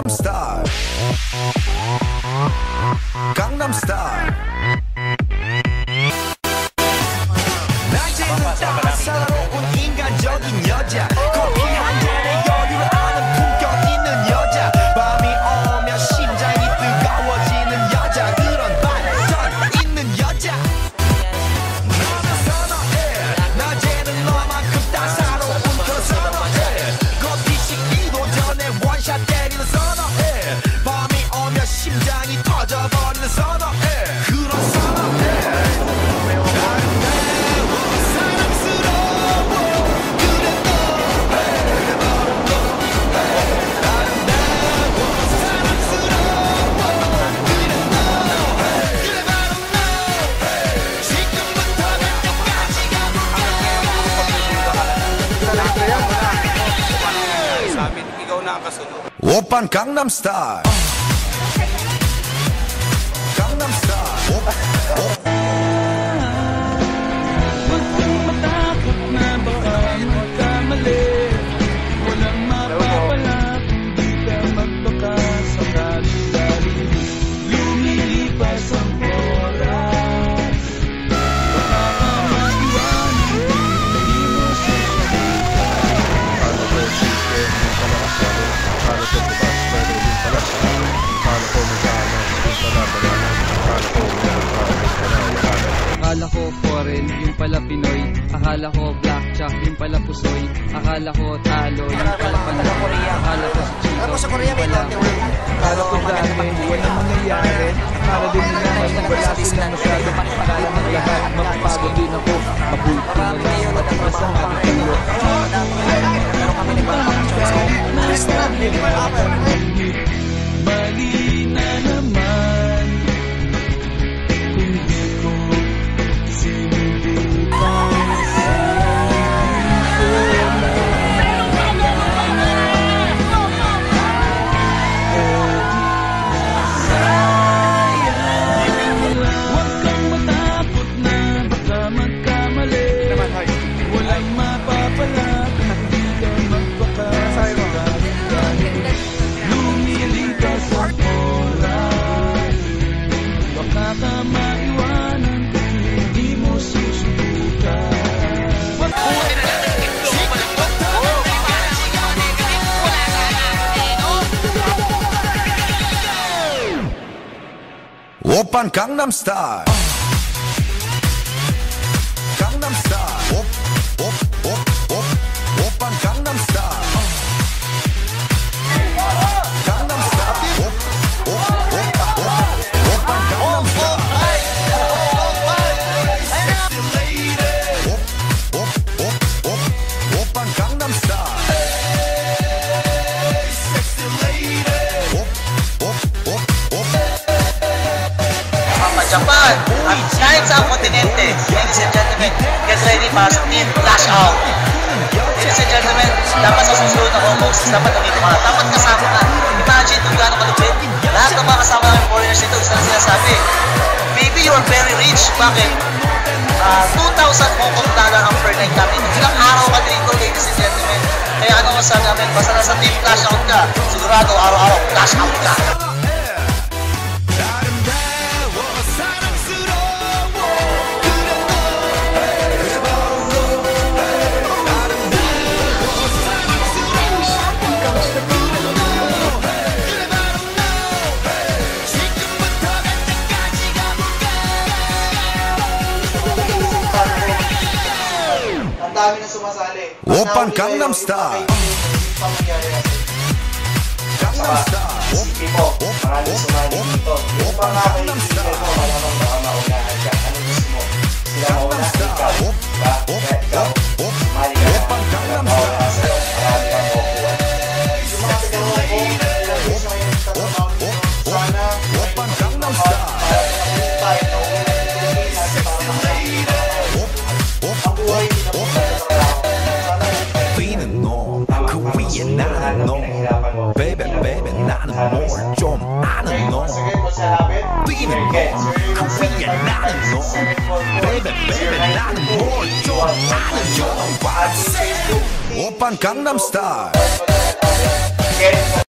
Gangnam Style. Gangnam Style. 낮에는 따사로운 인간적인 여자, 커피 한 잔에 여유를 아는 품격 있는 여자, 밤이 오면 심장이 뜨거워지는 여자, 그런 반전 있는 여자. 너는 선호해, 낮에는 너만큼 따사로운 그 선호해, 커피 식기도 전에 원샷 때리는 선호해, 밤이 오면 심장이 터져버리는 선호해, 그런 선호해. 오빤 강남 스타일. 강남 스타일. Akala ko foreign, yung pala Pinoy. Akala ko blackjack, yung pala pusoy. Akala ko talo, yung pala Panoy. Akala ko si Chico, yung pala akala ko dati walang mangyayari. Akala din nila ngayon wala silang masyado. Akala ng lahat mapapagod din ako. Mabulto na lang matigas ang aking talo. Mali na naman kung di ko 오빤 강남 스타일. 강남 스타일. 오빤 강남 스타일. 강남 스타일. 오빤 강남 스타일. 섹시 레이디. 오빤 강남 스타일. 섹시 레이디. Japan at kahit sa kontinente. Ladies and gentlemen, get ready para sa Team Flash Out. Ladies and gentlemen, dapat sa susunod na homos, dapat nandito ka, dapat kasama ka. Imagine kung gaano kalupit. Lahat ng mga kasama ng foreigners ito, isa na sinasabi, maybe you are very rich. Bakit? 2,000 Hong Kong dollar ang per night namin. Ilang araw ka dito, ladies and gentlemen. Kaya ano masabi namin, basta nasa Team Flash Out ka, sigurado araw-araw Flash Out ka. Dami na sumasali. 오빤 강남 스타일. 강남 스타일. Sige po, maraming sumali dito. Yung pa nga kayo dito mo, malamang baka maunahan ka. Ano gusto mo? Sila mauna, ikaw. Ba? Ikaw. Mali ka na. Mauna sa'yo. Marami kang makukuha. Yung mga pinanong ko, ilang gusto kayo ng tatrabaho nyo. Sana, 오빤 강남 스타일. tayo na uwi ng Pilipinas para makakita. Ang buhay hindi na po tayo trabaho. Feeling no, 그 위에 나는 no. Baby, baby, 나는 more 좀 아는 no. Feeling no, 그 위에 나는 no. Baby, baby, 나는 more 좀 아는 no. 오빤 강남 스타일.